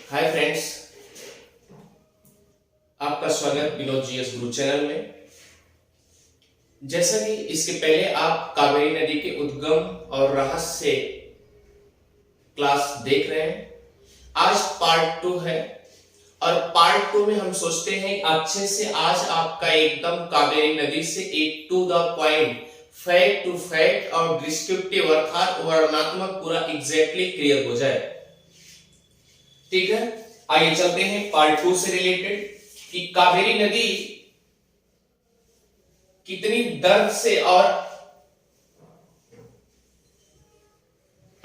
Hi friends, आपका स्वागत Vinod GS गुरु channel में। जैसा कि इसके पहले आप कावेरी नदी के उद्गम और रहस्य क्लास देख रहे हैं, आज पार्ट 2 है और पार्ट 2 में हम सोचते हैं अच्छे से आज आपका एकदम कावेरी नदी से एक to the point fact to fact और डिस्क्रिप्टिव अर्थात वर्णनात्मक पूरा एग्जैक्टली क्लियर हो जाए। ठीक है, आइए चलते हैं पार्ट 2 से रिलेटेड कि कावेरी नदी कितनी दर्द से और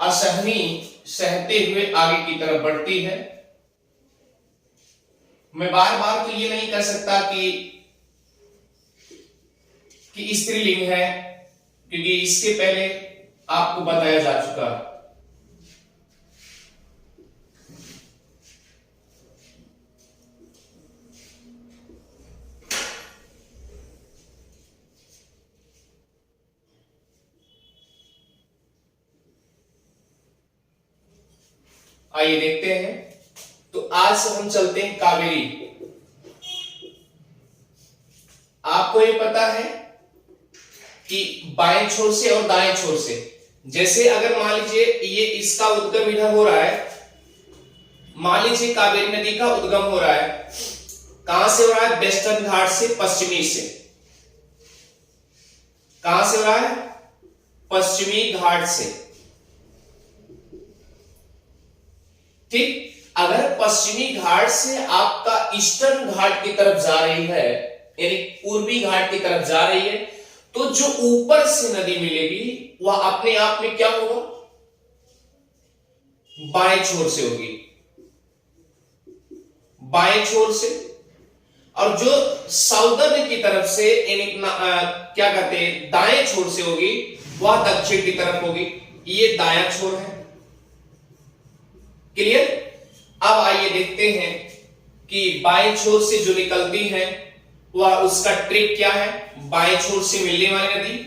असहनीय सहते हुए आगे की तरफ बढ़ती है। मैं बार बार तो ये नहीं कह सकता कि स्त्रीलिंग है, क्योंकि इसके पहले आपको बताया जा चुका है। आइए देखते हैं। तो आज से हम चलते हैं कावेरी। आपको ये पता है कि बाएं छोर से और दाएं छोर से, जैसे अगर मान लीजिए ये इसका उद्गम इधर हो रहा है, मान लीजिए कावेरी नदी का उद्गम हो रहा है, कहां से हो रहा है? वेस्टर्न घाट से, पश्चिमी से। कहां से हो रहा है? पश्चिमी घाट से। ठीक, अगर पश्चिमी घाट से आपका ईस्टर्न घाट की तरफ जा रही है, यानी पूर्वी घाट की तरफ जा रही है, तो जो ऊपर से नदी मिलेगी वह अपने आप में क्या होगा? बाएं छोर से होगी, बाएं छोर से। और जो साउदर्न की तरफ से यानी क्या कहते हैं, दाएं छोर से होगी, वह दक्षिण की तरफ होगी। ये दायां छोर है। क्लियर? अब आइए देखते हैं कि बाएं छोर से जो निकलती है वह उसका ट्रिक क्या है। बाएं छोर से मिलने वाली नदी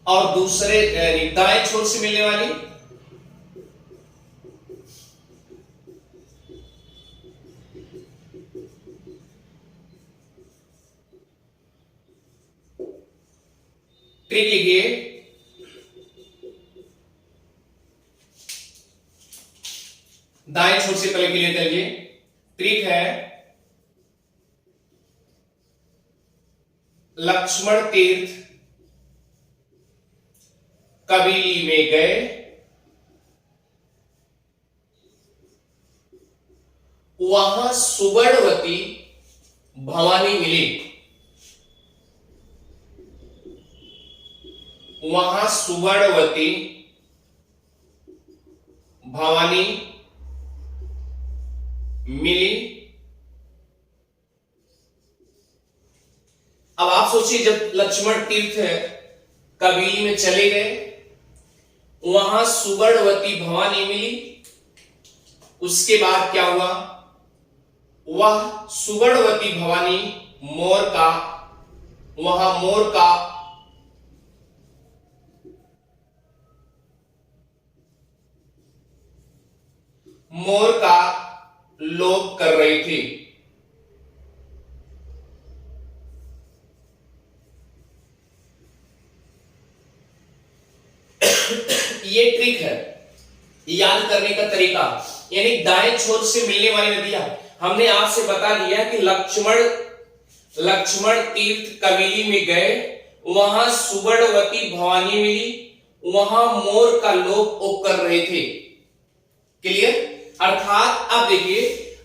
और दूसरे दाएं छोर से मिलने वाली ट्रिक लिखिए। दाएं छोर से पहले क्लियर करिए। ट्रिक है लक्ष्मण तीर्थ कबीली में गए, वहां सुवर्णवती भवानी मिली। वहां सुवर्णवती भवानी मिली। अब आप सोचिए, जब लक्ष्मण तीर्थ कबीली में चले गए, वहां सुवर्णवती भवानी मिली, उसके बाद क्या हुआ? वह सुवर्णवती भवानी वहां मोर का लोभ कर रही थी। ये ट्रिक है याद करने का तरीका, यानी दाएं छोर से मिलने वाली नदियां। हमने आपसे बता दिया कि लक्ष्मण तीर्थ कबीली में गए, वहां सुवर्णवती भवानी मिली, वहां मोर का लोभ वो कर रहे थे। क्लियर? अर्थात अब देखिए,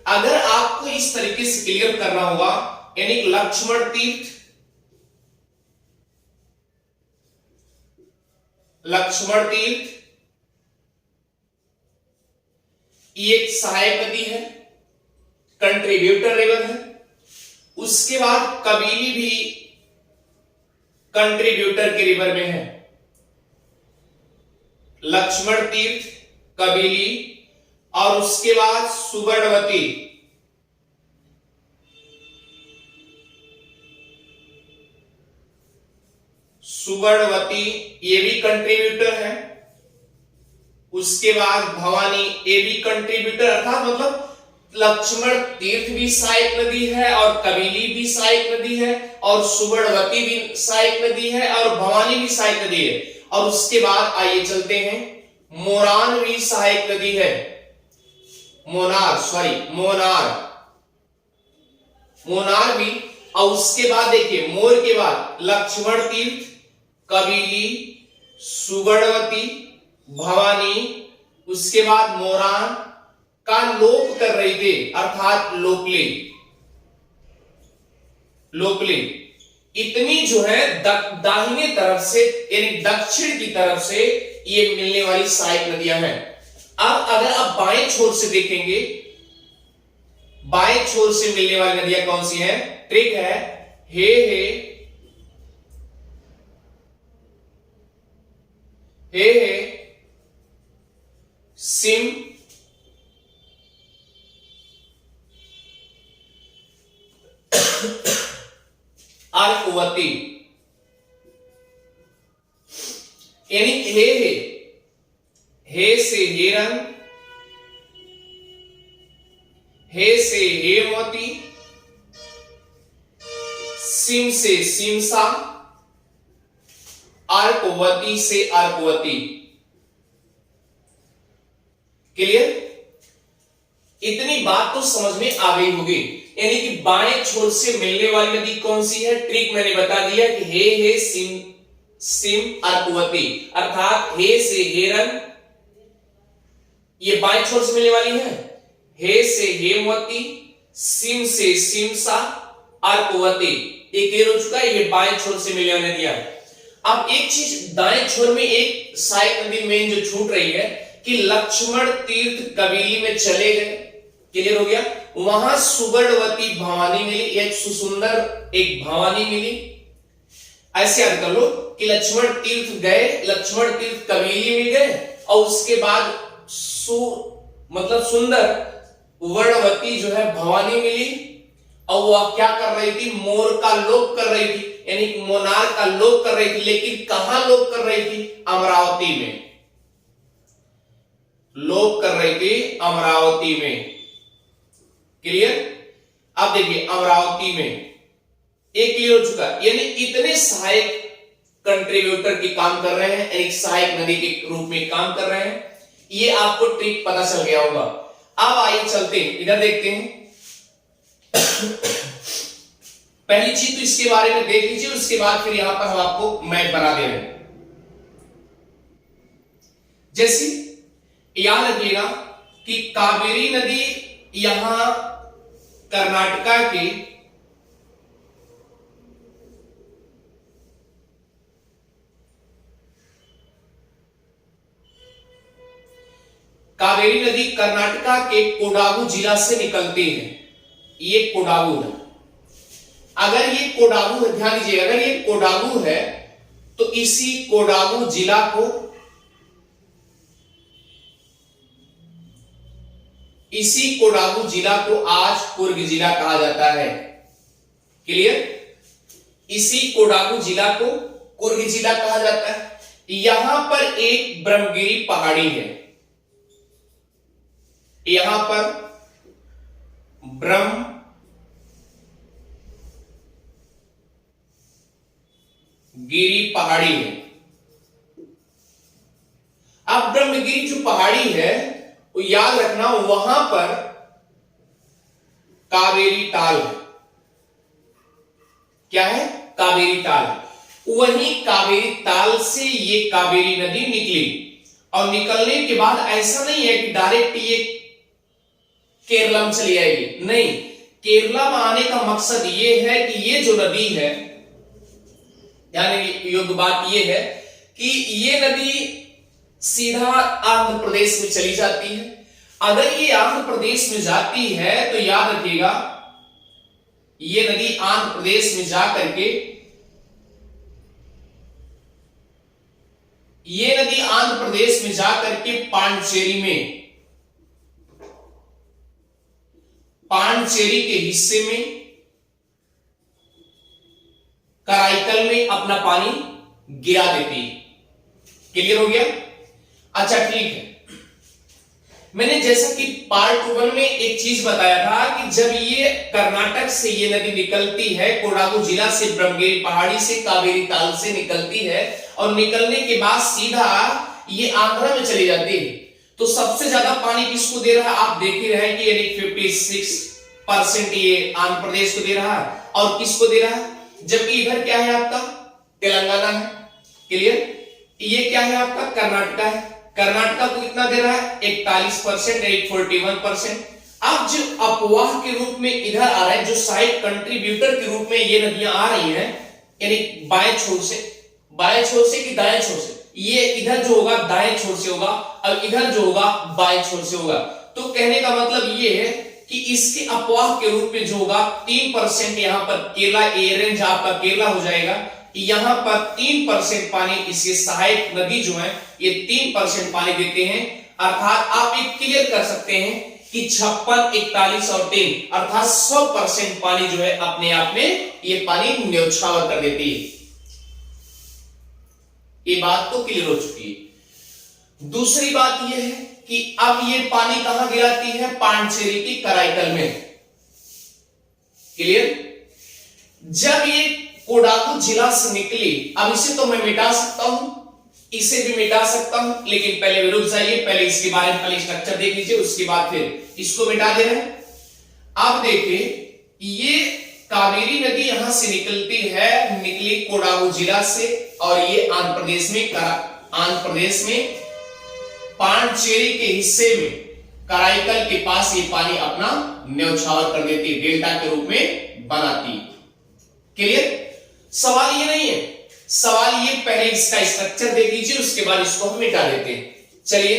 अगर आपको इस तरीके से क्लियर करना होगा, यानी लक्ष्मण तीर्थ ये एक सहायक नदी है, कंट्रीब्यूटर रिवर है। उसके बाद कबीली भी कंट्रीब्यूटर के रिवर में है। लक्ष्मण तीर्थ, कबीली और उसके बाद सुवर्णवती। सुवर्णवती ये भी कंट्रीब्यूटर है, उसके बाद भवानी ये भी कंट्रीब्यूटर, अर्थात मतलब लक्ष्मण तीर्थ भी सहायक नदी है और कबिली भी सहायक नदी है और सुवर्णवती भी सहायक नदी है और भवानी भी सहायक नदी है। और उसके बाद आइए चलते हैं, मोरान भी सहायक नदी है, मोनार भी। और उसके बाद देखिए मोर के बाद लक्ष्मण तीर्थ, कबिली, सुवर्णवती, भवानी, उसके बाद मोरान का लोप कर रही थी, अर्थात लोकली इतनी जो है दाहिने तरफ से यानी दक्षिण की तरफ से ये मिलने वाली सहायक नदियां हैं। अब अगर आप बाएं छोर से देखेंगे, बाएं छोर से मिलने वाली नदियां कौन सी हैं? ट्रिक है, हे सिम, अर्कवती, यानी हे से हेरन, हे से हेमवती, सिम से सिमसा, अर्कवती से अर्कवती। क्लियर? इतनी बात तो समझ में आ गई होगी, यानी कि बाएं छोर से मिलने वाली नदी कौन सी है? ट्रिक मैंने बता दिया कि हे सिम अर्कवती, अर्थात हे से हेरन ये बाएं छोर से मिलने वाली है, हे से हेमवती, सिम से सिमसा, अर्कवती। ये क्लियर हो चुका है, ये बाएं छोर से मिलने वाली नदियां। अब एक चीज दाएं छोर में एक सहायक नदी मेन जो छूट रही है कि लक्ष्मण तीर्थ कबिली में चले गए, क्लियर हो गया, वहां सुवर्णवती भवानी मिली, एक सुंदर एक भवानी मिली। ऐसे याद कर लो कि लक्ष्मण तीर्थ गए, लक्ष्मण तीर्थ कबिली में गए और उसके बाद मतलब सुंदर वर्णवती जो है भवानी मिली और वह क्या कर रही थी? मोर का लोप कर रही थी, यानी मोनार का लोप कर रही थी। लेकिन कहां लोप कर रही थी? अमरावती में लोप कर रही थी, अमरावती में। क्लियर? अब देखिए अमरावती में एक क्लियर हो चुका, यानी इतने सहायक कंट्रीब्यूटर के काम कर रहे हैं, एक सहायक नदी के रूप में काम कर रहे हैं। ये आपको ट्रिक पता चल गया होगा। अब आइए चलते हैं, इधर देखते हैं। पहली चीज तो इसके बारे में देख लीजिए, उसके बाद फिर यहां पर हम आपको मैप बना दे रहे हैं। जैसे याद रखिएगा कि कावेरी नदी यहां कर्नाटका के कावेरी नदी कर्नाटका के कोडागु जिला से निकलती है। ये कोडागु है। अगर ये कोडागु, ध्यान दीजिए, अगर ये कोडागु है तो इसी कोडागु जिला को आज कुर्ग जिला कहा जाता है। क्लियर? इसी कोडागु जिला को कुर्ग जिला कहा जाता है। यहां पर एक ब्रह्मगिरी पहाड़ी है, यहां पर ब्रह्मगिरी पहाड़ी है। अब ब्रह्मगिरी जो पहाड़ी है वो याद रखना, वहां पर कावेरी ताल है। क्या है? कावेरी ताल। वहीं कावेरी ताल से ये कावेरी नदी निकली और निकलने के बाद ऐसा नहीं है कि डायरेक्ट ये केरला में चली आएगी, नहीं। केरला में आने का मकसद ये है कि ये जो नदी है, यानी योग्य बात ये है कि ये नदी सीधा आंध्र प्रदेश में चली जाती है। अगर ये आंध्र प्रदेश में जाती है तो याद रखिएगा ये नदी आंध्र प्रदेश में जाकर के, ये नदी आंध्र प्रदेश में जाकर के पांडिचेरी के हिस्से में कराईकल में अपना पानी गिरा देती है। क्लियर हो गया? अच्छा ठीक है, मैंने जैसा कि पार्ट 1 में एक चीज बताया था कि जब ये कर्नाटक से ये नदी निकलती है, कोडागु जिला से, ब्रह्मगिरी पहाड़ी से, कावेरी ताल से निकलती है और निकलने के बाद सीधा ये आंध्रा में चली जाती है, तो सबसे ज्यादा पानी किसको दे रहा है? आप देख ही रहे हैं कि यानी 56% ये आंध्र प्रदेश को दे रहा है, और किसको दे रहा है? जबकि इधर क्या है आपका? तेलंगाना है। क्लियर? ये क्या है आपका? कर्नाटका है। कर्नाटका को कितना दे रहा है? 41%, 41%। अब जो अपवाह के रूप में इधर आ रहा है, जो साइड कंट्रीब्यूटर के रूप में ये नदियां आ रही हैं, यानी बाएं छोर से कि दाएं छोर से, ये इधर जो होगा दाएं छोर से होगा और इधर जो होगा बाएं छोर से होगा। तो कहने का मतलब ये है कि इसके अपवाह के रूप में जो होगा 3% यहां पर केरला, ए रेंज आपका केरला हो जाएगा, यहां पर 3% पानी, इसके सहायक नदी जो है ये 3% पानी देते हैं। अर्थात आप एक क्लियर कर सकते हैं कि 56, 41 और 3 अर्थात 100% पानी जो है अपने आप में ये पानी न्यौछावर कर देती है। ये बात तो क्लियर हो चुकी है। दूसरी बात यह है कि अब ये पानी कहां गिराती है? पांडिचेरी की कराईकल में। क्लियर? जब ये कोडागु जिला से निकली, अब इसे तो मैं मिटा सकता हूं, इसे भी मिटा सकता हूं, लेकिन पहले रुक जाइए, पहले इसके बारे में पहले स्ट्रक्चर देख लीजिए, उसके बाद फिर इसको मिटा दे रहे हैं। अब देखिए, ये कावेरी नदी यहां से निकलती है, निकली कोडागु जिला से, और ये आंध्र प्रदेश में पांडिचेरी के हिस्से में कराईकल के पास ये पानी अपना न्यौछावर कर देती है, डेल्टा के रूप में बनाती है। क्लियर? सवाल ये नहीं है, सवाल ये पहले इसका स्ट्रक्चर देख लीजिए, उसके बाद इसको हम मिटा देते हैं। चलिए,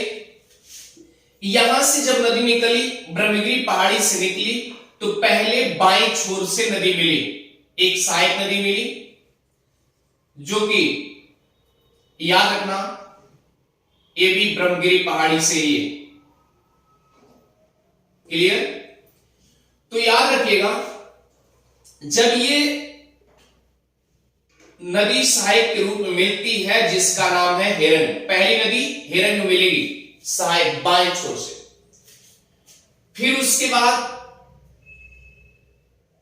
यहां से जब नदी निकली, ब्रह्मगिरी पहाड़ी से निकली, तो पहले बाएं छोर से नदी मिली, एक सहायक नदी मिली, जो कि याद रखना ये भी ब्रह्मगिरी पहाड़ी से ही है। क्लियर? तो याद रखिएगा, जब ये नदी सहायक के रूप में मिलती है, जिसका नाम है हेरन, पहली नदी हेरन में मिलेगी सहायक बाएं छोर से, फिर उसके बाद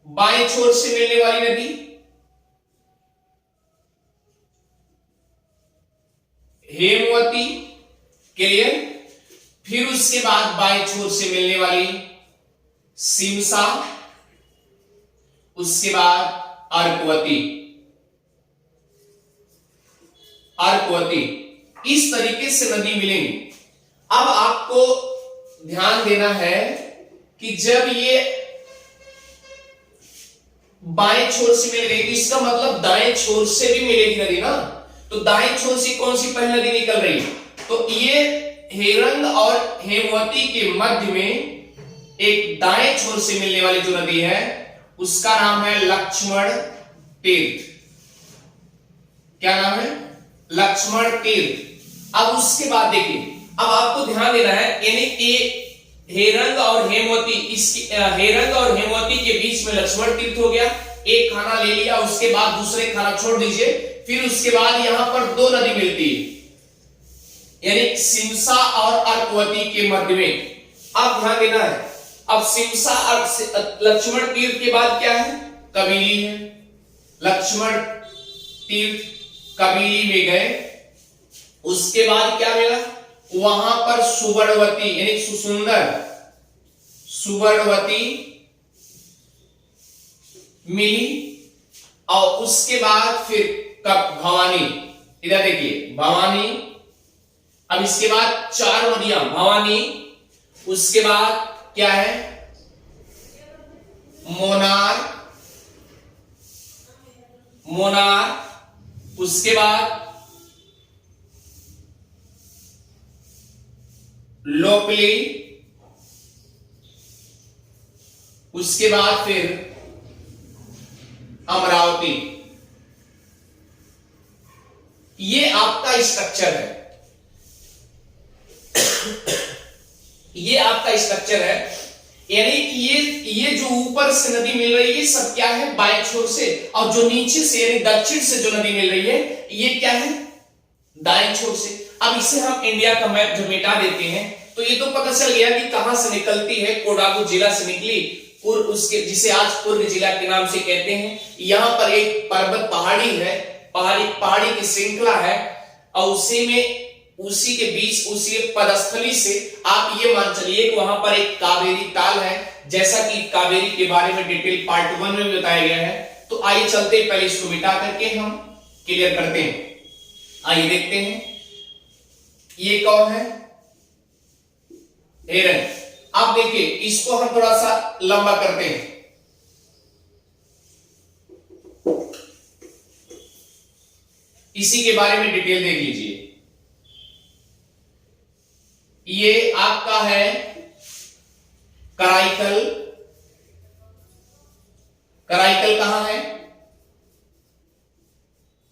बाएं छोर से मिलने वाली नदी हेमवती। क्लियर? फिर उसके बाद बाएं छोर से मिलने वाली सिमसा, उसके बाद अर्कवती। इस तरीके से नदी मिलेंगी। अब आपको ध्यान देना है कि जब ये बाएं छोर से मिल रही, इसका मतलब दाएं छोर से भी मिलेगी नदी ना, तो दाएं छोर से कौन सी पहली नदी निकल रही है? तो ये हेरंग और हेमवती के मध्य में एक दाएं छोर से मिलने वाली जो नदी है, उसका नाम है लक्ष्मण तीर्थ। क्या नाम है? लक्ष्मण तीर्थ। अब उसके बाद देखिए, अब आपको ध्यान देना है, यानी हेरंग और हेमवती, इसकी हेरंग और हेमवती के बीच में लक्ष्मण तीर्थ हो गया, एक खाना ले लिया, उसके बाद दूसरे खाना छोड़ दीजिए, फिर उसके बाद यहां पर दो नदी मिलती है, यानी सिमसा और अर्कवती के मध्य में। अब ध्यान देना है, अब सिमसा और लक्ष्मण तीर्थ के बाद क्या है? कबीली है। लक्ष्मण तीर्थ कबीली में गए, उसके बाद क्या मिला? वहां पर सुवर्णवती यानी सुसुंदर सुवर्णवती मिली, और उसके बाद फिर कब भवानी। इधर देखिए भवानी, अब इसके बाद चार नदियां, भवानी, उसके बाद क्या है? मोनार, उसके बाद लोकली, उसके बाद फिर अमरावती। ये आपका स्ट्रक्चर है, ये आपका स्ट्रक्चर है। यानी ये जो ऊपर से नदी मिल रही है सब क्या है, बाएं छोर से, और जो नीचे से यानी दक्षिण से जो नदी मिल रही है ये क्या है, दाएं छोर से। अब इसे हम इंडिया का मैप जब मिटा देते हैं तो ये तो पता चल गया कि कहां से निकलती है, कोडागू जिला से निकली, पूर्व उसके जिसे आज पूर्व जिला के नाम से कहते हैं। यहां पर एक पर्वत पहाड़ी है, पहाड़ी की श्रृंखला है, और उसी के बीच उसी पदस्थली से आप ये मान चलिए कि वहां पर एक कावेरी ताल है, जैसा कि कावेरी के बारे में डिटेल पार्ट 1 में भी बताया गया है। तो आइए चलते पहले इसको मिटा करके हम क्लियर करते हैं। आइए देखते हैं ये कौन है, हेरन। अब देखिए इसको हम थोड़ा सा लंबा करते हैं। इसी के बारे में डिटेल देख लीजिए। ये आपका है कराईकल। कराईकल कहां है,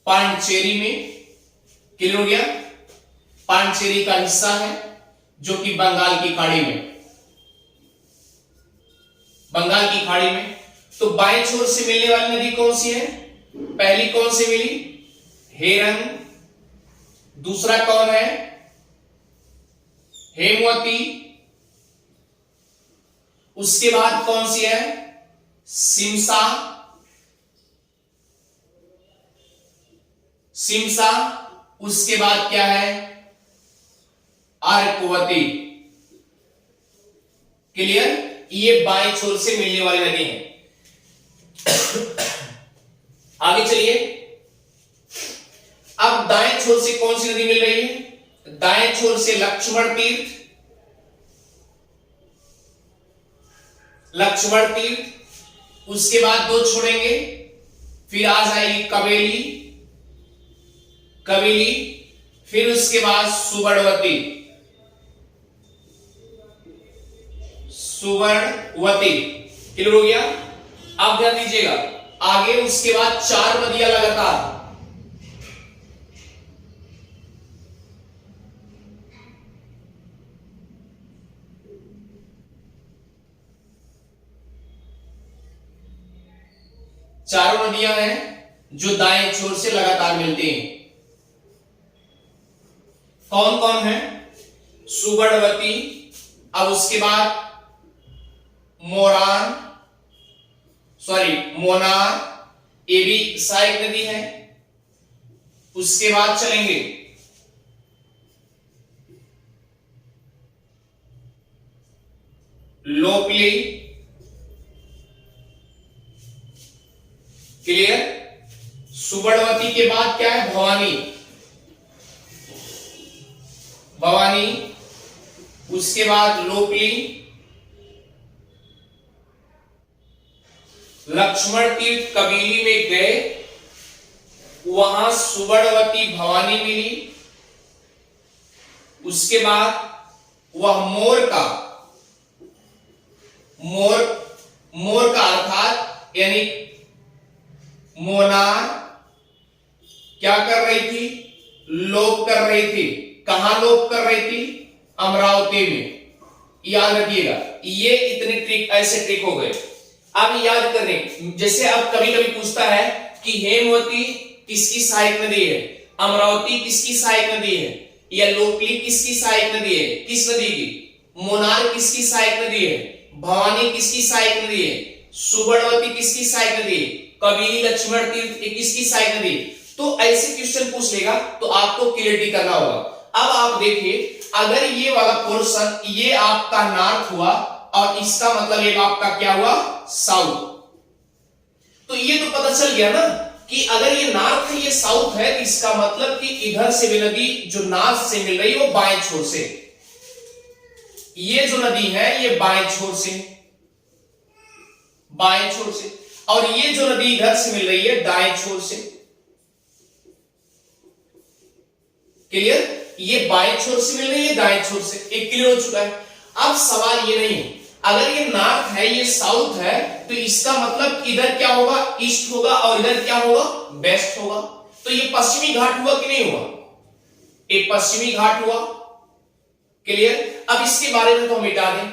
पांडिचेरी में, क्लियर हो गया। पांडिचेरी का हिस्सा है जो कि बंगाल की खाड़ी में, बंगाल की खाड़ी में। तो बाएं छोर से मिलने वाली नदी कौन सी है, पहली कौन सी मिली, हेरन। दूसरा कौन है, हेमवती। उसके बाद कौन सी है, सिमसा। सिमसा। उसके बाद क्या है, अर्कवती। क्लियर। ये बाएं छोर से मिलने वाली नदी है। आगे चलिए। अब दाएं छोर से कौन सी नदी मिल रही है, दाएं छोर से लक्ष्मण तीर्थ। लक्ष्मण तीर्थ। उसके बाद दो छोड़ेंगे, फिर आ जाएगी कबेली। कबेली। फिर उसके बाद सुवर्णवती। सुवर्णवती। क्लियर हो गया। अब ध्यान दीजिएगा आगे उसके बाद चार नदियां लगातार, चारों नदियां हैं जो दाएं छोर से लगातार मिलती हैं। कौन कौन है, सुवर्णवती। अब उसके बाद मोनार, ये भी सहायक नदी है। उसके बाद चलेंगे लोपली। क्लियर। सुवर्णवती के बाद क्या है, भवानी। भवानी। उसके बाद लोपली। लक्ष्मण तीर्थ कबीली में गए, वहां सुवर्णवती भवानी मिली। उसके बाद वह मोर का अर्थात यानी मोनार क्या कर रही थी, लोप कर रही थी। कहां लोप कर रही थी, अमरावती में। याद रखिएगा ये इतने ट्रिक, ऐसे ट्रिक हो गए। अब याद करने, जैसे अब कभी कभी पूछता है कि हेमवती किसकी सहायक नदी है, अमरावती किसकी सहायक नदी है, या लोपली किसकी सहायक नदी है, किस नदी की, मोनार किसकी सहायक नदी है, भवानी किसकी सहायक नदी है, सुवर्णवती किसकी सहायक नदी है, कबीली लक्ष्मण तीर्थ किसकी सहायक नदी है। तो ऐसे क्वेश्चन पूछ लेगा तो आपको क्लियरिटी करना होगा। अब आप देखिए अगर ये वाला पोर्शन ये आपका नॉर्थ हुआ और इसका मतलब ये आपका क्या हुआ, साउथ, तो ये तो पता चल गया ना कि अगर ये नॉर्थ है ये साउथ है, तो इसका मतलब कि इधर से भी नदी जो नॉर्थ से मिल रही है वो बाएं छोर से, ये जो नदी है ये बाएं छोर से, बाएं छोर से, और ये जो नदी इधर से मिल रही है दाएं छोर से। क्लियर। ये बाएं छोर से मिल रही है दाएं छोर से, एक क्लियर हो चुका है। अब सवाल ये नहीं, अगर ये नॉर्थ है ये साउथ है तो इसका मतलब इधर क्या होगा, ईस्ट होगा, और इधर क्या होगा, वेस्ट होगा। तो ये पश्चिमी घाट हुआ कि नहीं हुआ, ये पश्चिमी घाट हुआ। क्लियर। अब इसके बारे में तो हम मिटा दें,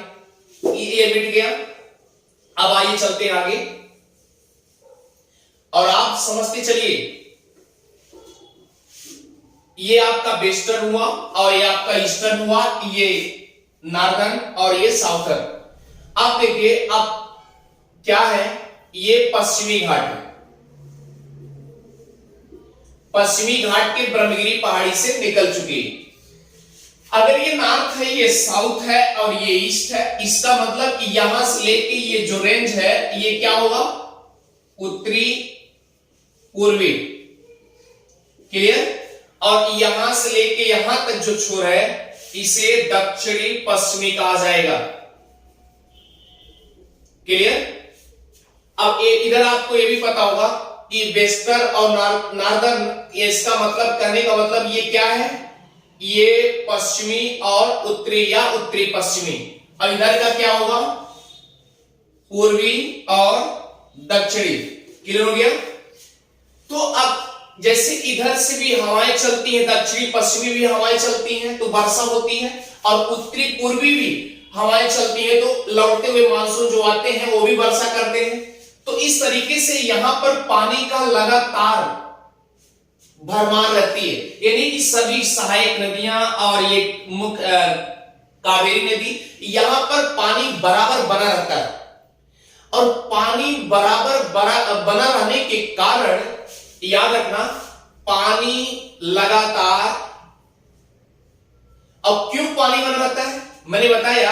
ये मिट गया। अब आइए चलते हैं आगे और आप समझते चलिए, ये आपका वेस्टर्न हुआ और ये आपका ईस्टर्न हुआ, ये नॉर्दर्न और ये साउथर्न। अब देखिए अब क्या है, ये पश्चिमी घाट है। पश्चिमी घाट के ब्रह्मगिरी पहाड़ी से निकल चुकी है। अगर ये नॉर्थ है, ये साउथ है और ये ईस्ट है, इसका मतलब कि यहां से लेके ये जो रेंज है ये क्या होगा, उत्तरी पूर्वी। क्लियर। और यहां से लेके यहां तक जो छोर है इसे दक्षिणी पश्चिमी कहा जाएगा। क्लियर। अब इधर आपको ये भी पता होगा कि वेस्टर्न और नॉर्दर्न, इसका मतलब कहने का मतलब ये क्या है, ये पश्चिमी और उत्तरी या उत्तरी पश्चिमी। और इधर का क्या होगा, पूर्वी और दक्षिणी। क्लियर हो गया। तो अब जैसे इधर से भी हवाएं चलती हैं, दक्षिणी पश्चिमी भी हवाएं चलती हैं तो वर्षा होती है, और उत्तरी पूर्वी भी हवाएं चलती हैं तो लौटते हुए मानसून जो आते हैं वो भी वर्षा करते हैं। तो इस तरीके से यहां पर पानी का लगातार भरमार रहती है, यानी कि सभी सहायक नदियां और ये मुख्य कावेरी नदी, यहां पर पानी बराबर बना रहता है। और पानी बराबर बना रहने के कारण याद रखना, पानी लगातार, अब क्यों पानी बना रहता है, मैंने बताया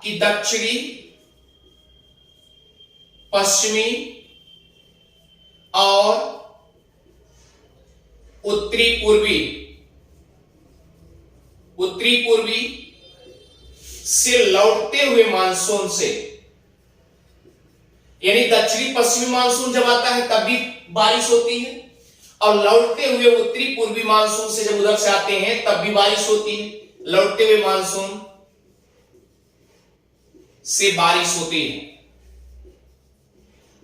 कि दक्षिणी पश्चिमी और उत्तरी पूर्वी से लौटते हुए मानसून से, यानी दक्षिणी पश्चिमी मानसून जब आता है तब भी बारिश होती है, और लौटते हुए उत्तरी पूर्वी मानसून से जब उधर से आते हैं तब भी बारिश होती है। लौटते हुए मानसून से बारिश होती है।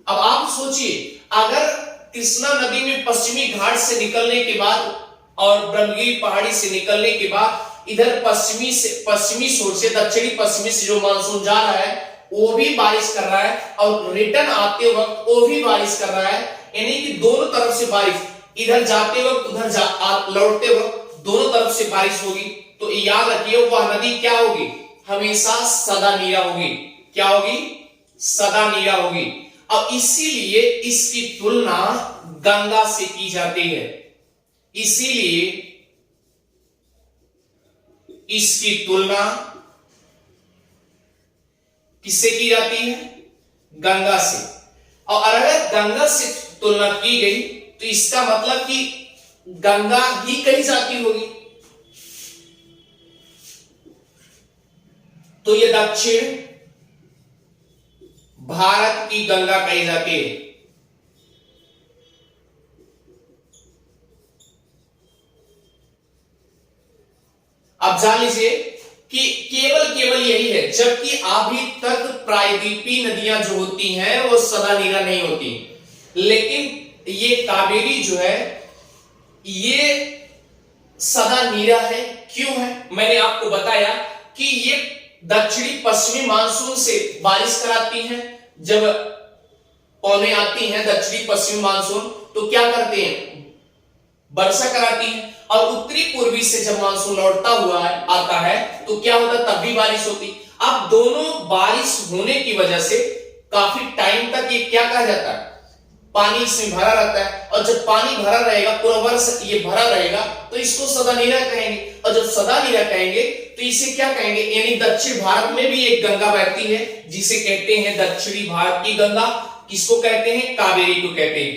अब आप सोचिए, अगर कृष्णा नदी में पश्चिमी घाट से निकलने के बाद और ब्रह्मगिरी पहाड़ी से निकलने के बाद इधर पश्चिमी छोर से दक्षिणी पश्चिमी से जो मानसून जा रहा है वो भी बारिश कर रहा है, और रिटर्न आते वक्त वो भी बारिश कर रहा है, यानी कि दोनों तरफ से बारिश, इधर जाते वक्त उधर लौटते वक्त दोनों तरफ से बारिश होगी। तो याद रखिए वह नदी क्या होगी, हमेशा सदा नीरा होगी। क्या होगी, सदा नीरा होगी। अब इसीलिए इसकी तुलना गंगा से की जाती है, इसीलिए इसकी तुलना किससे की जाती है, गंगा से। और अगर गंगा से तुलना की गई तो इसका मतलब कि गंगा ही कही जाती होगी। तो ये दक्षिण भारत की गंगा कही जाती है। अब जान लीजिए कि केवल यही है, जबकि अभी तक प्रायद्वीपीय नदियां जो होती हैं वो सदा नीरा नहीं होती, लेकिन ये कावेरी जो है ये सदा नीरा है। क्यों है, मैंने आपको बताया कि ये दक्षिणी पश्चिमी मानसून से बारिश कराती हैं। जब पौने आती हैं दक्षिणी पश्चिमी मानसून तो क्या करते हैं, वर्षा कराती है, और उत्तरी पूर्वी से जब मानसून लौटता हुआ आता है तो क्या होता है, तब भी बारिश होती। अब दोनों बारिश होने की वजह से काफी टाइम तक ये क्या कहा जाता है, पानी इसमें भरा रहता है, और जब पानी भरा रहेगा पूरा वर्ष ये भरा रहेगा तो इसको सदा नीरा कहेंगे। और जब सदा नीरा कहेंगे तो इसे क्या कहेंगे, यानी दक्षिण भारत में भी एक गंगा बहती है जिसे कहते हैं दक्षिणी भारत की गंगा। किसको कहते हैं, कावेरी को कहते हैं,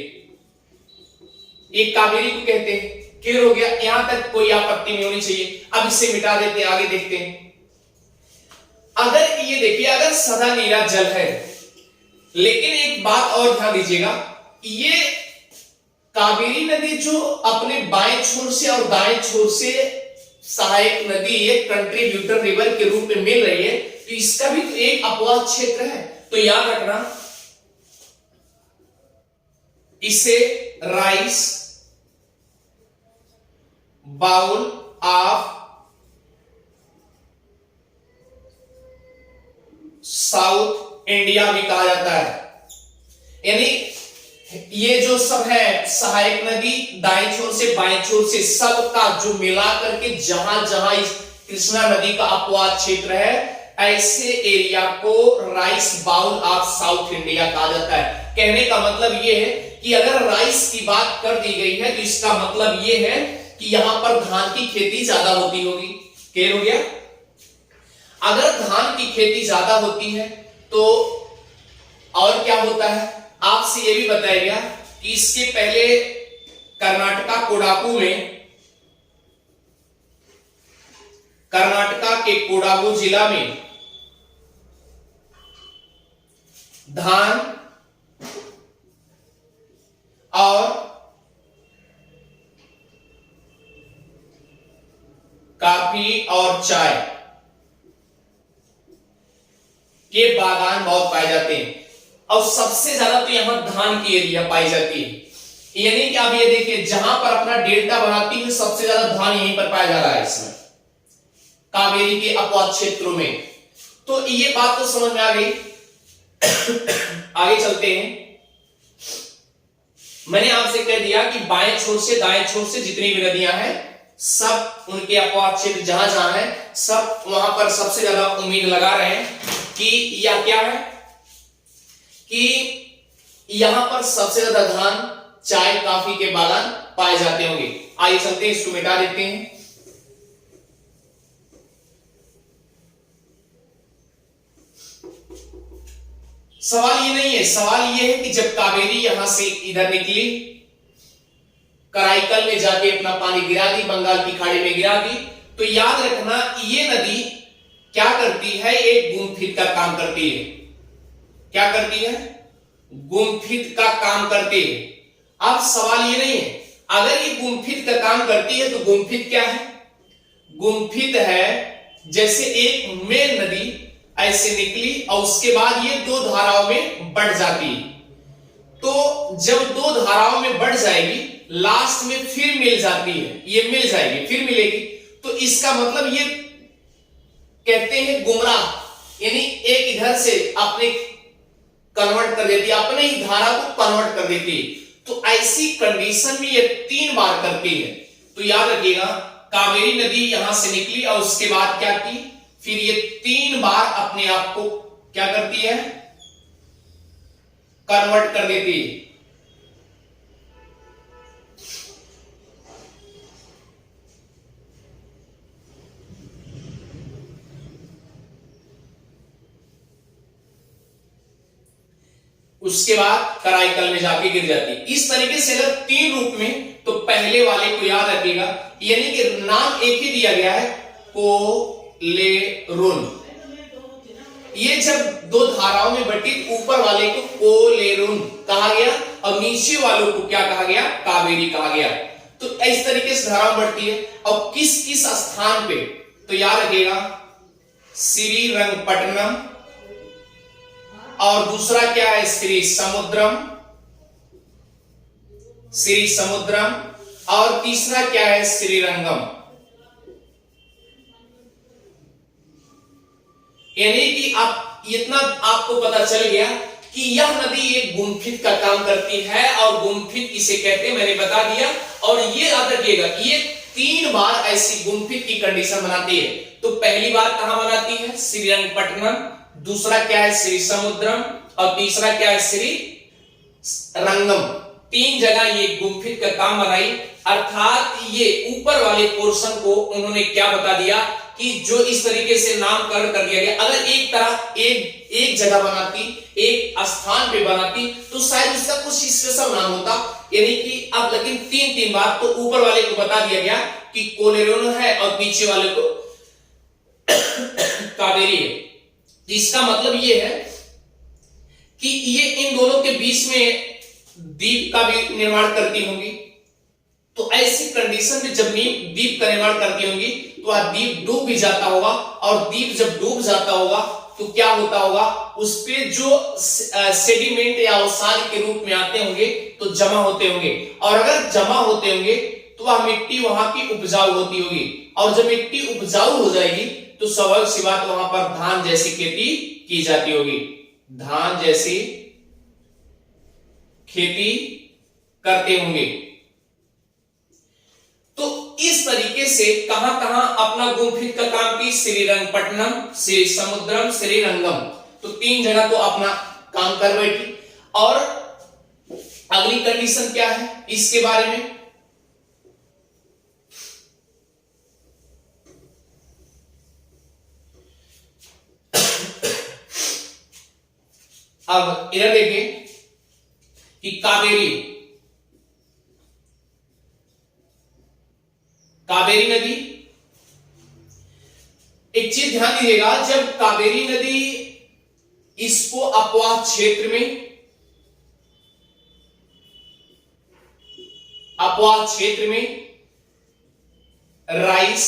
एक कावेरी को कहते हैं। क्लियर हो गया, यहां तक कोई आपत्ति नहीं होनी चाहिए। अब इसे मिटा देते हैं, आगे देखते हैं। अगर ये देखिए, अगर सदा नीरा जल है, लेकिन एक बात और ध्यान दीजिएगा, ये कावेरी नदी जो अपने बाएं छोर से और दाएं छोर से सहायक नदी एक कंट्रीब्यूटर रिवर के रूप में मिल रही है, तो इसका भी तो एक अपवाद क्षेत्र है। तो याद रखना, इसे rice bowl of South India भी कहा जाता है। यानी ये जो सब है सहायक नदी दाएं छोर से बाएं छोर से सबका जो मिला करके जहां जहां इस कृष्णा नदी का अपवाद क्षेत्र है, ऐसे एरिया को rice bowl of South India कहा जाता है। कहने का मतलब ये है कि अगर राइस की बात कर दी गई है तो इसका मतलब ये है कि यहां पर धान की खेती ज्यादा होती होगी। क्लियर हो गया? अगर धान की खेती ज्यादा होती है तो और क्या होता है, आपसे यह भी बताया गया कि इसके पहले कर्नाटका के कोडागु जिला में धान और कॉफी और चाय के बागान बहुत पाए जाते हैं और सबसे ज्यादा तो यहां धान की एरिया पाई जाती है। यानी कि आप ये देखिए जहां पर अपना डेल्टा बनाती है सबसे ज्यादा धान यहीं पर पाया जा रहा है, इसमें कावेरी के अपवाद क्षेत्रों में। तो ये बात तो समझ में आ गई। आगे चलते हैं। मैंने आपसे कह दिया कि बाएं छोर से दाएं छोर से जितनी भी नदियां हैं सब उनके अपवाद क्षेत्र जहां जहां है सब वहां पर सबसे ज्यादा उम्मीद लगा रहे हैं कि या क्या है कि यहां पर सबसे ज्यादा धान चाय कॉफी के बागान पाए जाते होंगे। आइए चलते हैं, इसको मिटा देते हैं। सवाल ये नहीं है, सवाल ये है कि जब कावेरी यहां से इधर निकली, कराईकल में जाके अपना पानी गिरा दी, बंगाल की खाड़ी में गिरा दी, तो याद रखना ये नदी क्या करती है, एक गुमफित का काम करती है। क्या करती है? गुमफित का काम करती है। अब सवाल ये नहीं है, अगर ये गुमफित का काम करती है तो गुमफित क्या है? गुमफित है जैसे एक मेन नदी ऐसे निकली और उसके बाद ये दो धाराओं में बढ़ जाती है। तो जब दो धाराओं में बढ़ जाएगी लास्ट में फिर मिल जाती है, ये मिल जाएगी फिर मिलेगी, तो इसका मतलब ये कहते हैं गुमराह, यानी एक इधर से अपने कन्वर्ट कर देती है, अपने ही धारा को कन्वर्ट कर देती है। तो ऐसी कंडीशन में ये 3 बार करती है। तो याद रखिएगा कावेरी नदी यहां से निकली और उसके बाद क्या की, फिर ये 3 बार अपने आप को क्या करती है, कन्वर्ट कर देती है। उसके बाद कराईकल में जाके गिर जाती है। इस तरीके से अगर 3 रूप में, तो पहले वाले को याद रखिएगा, यानी कि नाम एक ही दिया गया है, कोलेरुन। ये जब दो धाराओं में बटी, ऊपर वाले को कोलेरुन कहा गया और नीचे वालों को क्या कहा गया, कावेरी कहा गया। तो इस तरीके से धारा बढ़ती है। और किस किस स्थान पे, तो याद रखिएगा श्रीरंगपट्टनम, और दूसरा क्या है श्री समुद्रम, और तीसरा क्या है श्रीरंगम। यानी कि आप इतना आपको पता चल गया कि यह नदी एक गुमफित का काम करती है और गुमफित किसे कहते हैं मैंने बता दिया। और ये याद रखिएगा ये 3 बार ऐसी गुमफित की कंडीशन बनाती है। तो पहली बार कहां बनाती है, श्रीरंगपट्टनम, दूसरा क्या है श्री समुद्रम, और तीसरा क्या है श्री रंगम। 3 जगह ये गुमफित का काम बनाई। अर्थात ये ऊपर वाले पोर्शन को उन्होंने क्या बता दिया कि जो इस तरीके से नामकरण कर दिया गया, अगर एक तरह एक जगह बनाती, एक स्थान पे बनाती, तो शायद उसका कुछ स्पेशल नाम होता। यानी कि अब लेकिन 3 बार तो ऊपर वाले को बता दिया गया कि कोलेरुन है और नीचे वाले को कावेरी है। इसका मतलब ये है कि ये इन दोनों के बीच में द्वीप का भी निर्माण करती होंगी। तो ऐसी कंडीशन में जब द्वीप का निर्माण करती होंगी तो वह द्वीप डूब भी जाता होगा, और द्वीप जब डूब जाता होगा तो क्या होता होगा, उस पे जो सेडिमेंट या अवसाद के रूप में आते होंगे तो जमा होते होंगे, और अगर जमा होते होंगे तो वह मिट्टी वहां की उपजाऊ होती होगी, और जब मिट्टी उपजाऊ हो जाएगी तो स्वाभाविक सी बात वहां पर धान जैसी खेती की जाती होगी, धान जैसी खेती करते होंगे। तो इस तरीके से कहां कहां अपना गुम्फित का काम की, श्रीरंगपट्टनम, श्री समुद्रम, श्रीरंगम, तो 3 जगह तो अपना काम कर बैठी। और अगली कंडीशन क्या है इसके बारे में, अब इधर देखें कि कावेरी नदी, एक चीज ध्यान दीजिएगा, जब कावेरी नदी इसको अपवाह क्षेत्र में rice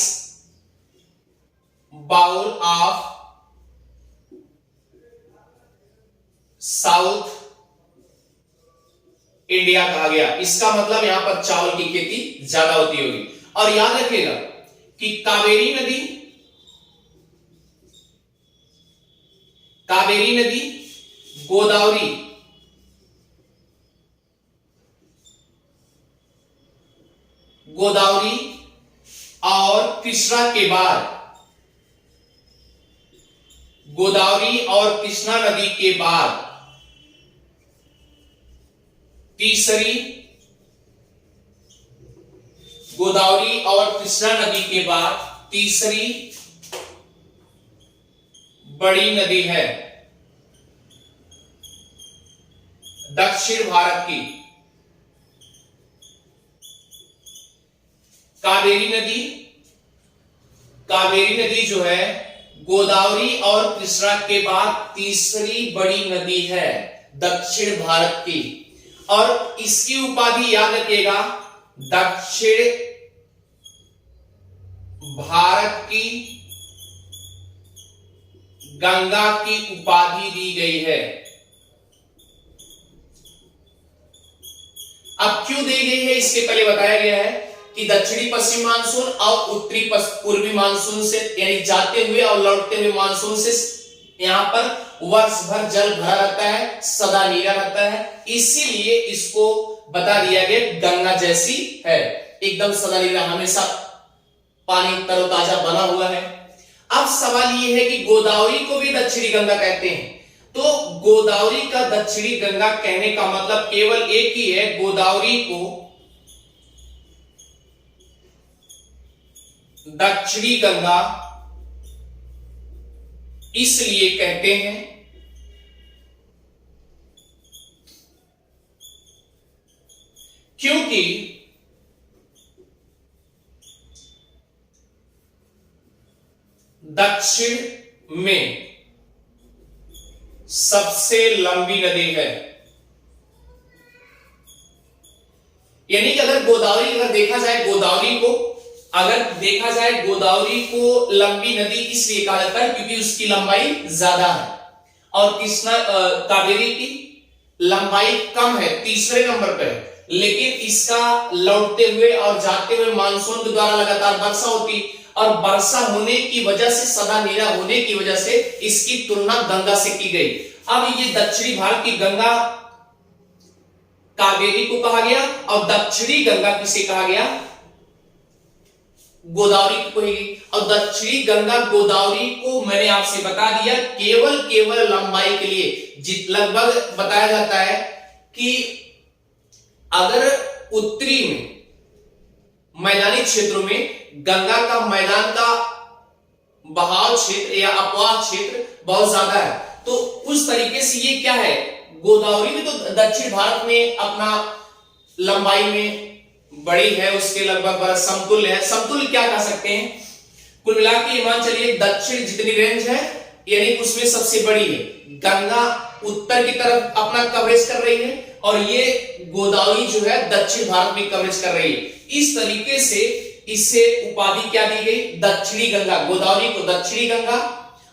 bowl of South India कहा गया। इसका मतलब यहां पर चावल की खेती ज्यादा होती होगी। और याद रखिएगा कि कावेरी नदी गोदावरी और कृष्णा के बाद, गोदावरी और कृष्णा नदी के बाद तीसरी, गोदावरी और कृष्णा नदी के बाद तीसरी बड़ी नदी है दक्षिण भारत की। कावेरी नदी जो है गोदावरी और कृष्णा के बाद तीसरी बड़ी नदी है दक्षिण भारत की। और इसकी उपाधि याद रखिएगा, दक्षिण भारत की गंगा की उपाधि दी गई है। अब क्यों दी गई है इसके पहले बताया गया है कि दक्षिणी पश्चिमी मानसून और उत्तरी पूर्वी मानसून से, यानी जाते हुए और लौटते हुए मानसून से यहां पर वर्ष भर जल भरा रहता है, सदा नीरा रहता है, इसीलिए इसको बता दिया गया गंगा जैसी है, एकदम सदा नीरा, हमेशा पानी तरोताजा बना हुआ है। अब सवाल यह है कि गोदावरी को भी दक्षिणी गंगा कहते हैं, तो गोदावरी का दक्षिणी गंगा कहने का मतलब केवल एक ही है, गोदावरी को दक्षिणी गंगा इसलिए कहते हैं क्योंकि दक्षिण में सबसे लंबी नदी है। यानी कि अगर देखा जाए गोदावरी को लंबी नदी इसलिए कहा जाता है क्योंकि उसकी लंबाई ज्यादा है, और कृष्णा कावेरी की लंबाई कम है, तीसरे नंबर पर है, लेकिन इसका लौटते हुए और जाते हुए मानसून के द्वारा लगातार वर्षा होती, और वर्षा होने की वजह से, सदा नीरा होने की वजह से इसकी तुलना गंगा से की गई। अब ये दक्षिणी भारत की गंगा कावेरी को कहा गया, और दक्षिणी गंगा किसे कहा गया, गोदावरी को कही गई। और दक्षिणी गंगा गोदावरी को मैंने आपसे बता दिया केवल लंबाई के लिए, लगभग बताया जाता है कि अगर उत्तरी में मैदानी क्षेत्रों में गंगा का मैदान का बहाव क्षेत्र या अपवाह क्षेत्र बहुत ज्यादा है, तो उस तरीके से ये क्या है, गोदावरी भी तो दक्षिण भारत में अपना लंबाई में बड़ी है, उसके लगभग समतुल्य है। समतुल्य क्या कह सकते हैं, कुल मिला के मान चलिए दक्षिण जितनी रेंज है यानी उसमें सबसे बड़ी है, गंगा उत्तर की तरफ अपना कवरेज कर रही है, और ये गोदावरी जो है दक्षिण भारत में कवरेज कर रही है। इस तरीके से इसे उपाधि क्या दी गई, दक्षिणी गंगा, गोदावरी को दक्षिणी गंगा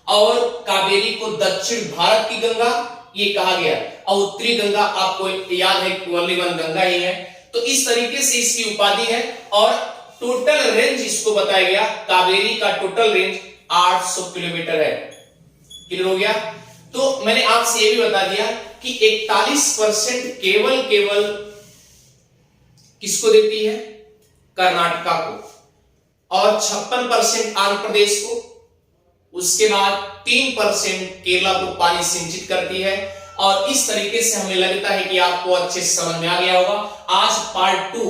और कावेरी को दक्षिण भारत की गंगा ये कहा गया, और उत्तरी गंगा आपको याद है ओनली वन गंगा ही है। तो इस तरीके से इसकी उपाधि है, और टोटल रेंज इसको बताया गया, कावेरी का टोटल रेंज 800 किलोमीटर है। क्लियर हो गया। तो मैंने आपसे ये भी बता दिया कि 41% केवल किसको देती है, कर्नाटका को, और 56% आंध्र प्रदेश को, उसके बाद 3% केरला को पानी सिंचित करती है। और इस तरीके से हमें लगता है कि आपको अच्छे से समझ में आ गया होगा। आज पार्ट 2,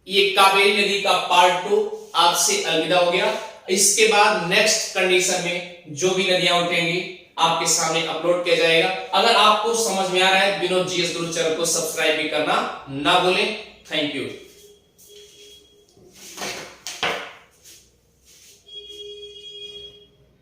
ये कावेरी नदी का पार्ट 2 आपसे अलविदा हो गया। इसके बाद नेक्स्ट कंडीशन में जो भी नदियां उठेंगी आपके सामने अपलोड किया जाएगा। अगर आपको समझ में आ रहा है, विनोद जीएस गुरु चैनल को सब्सक्राइब भी करना ना भूलें। Thank you.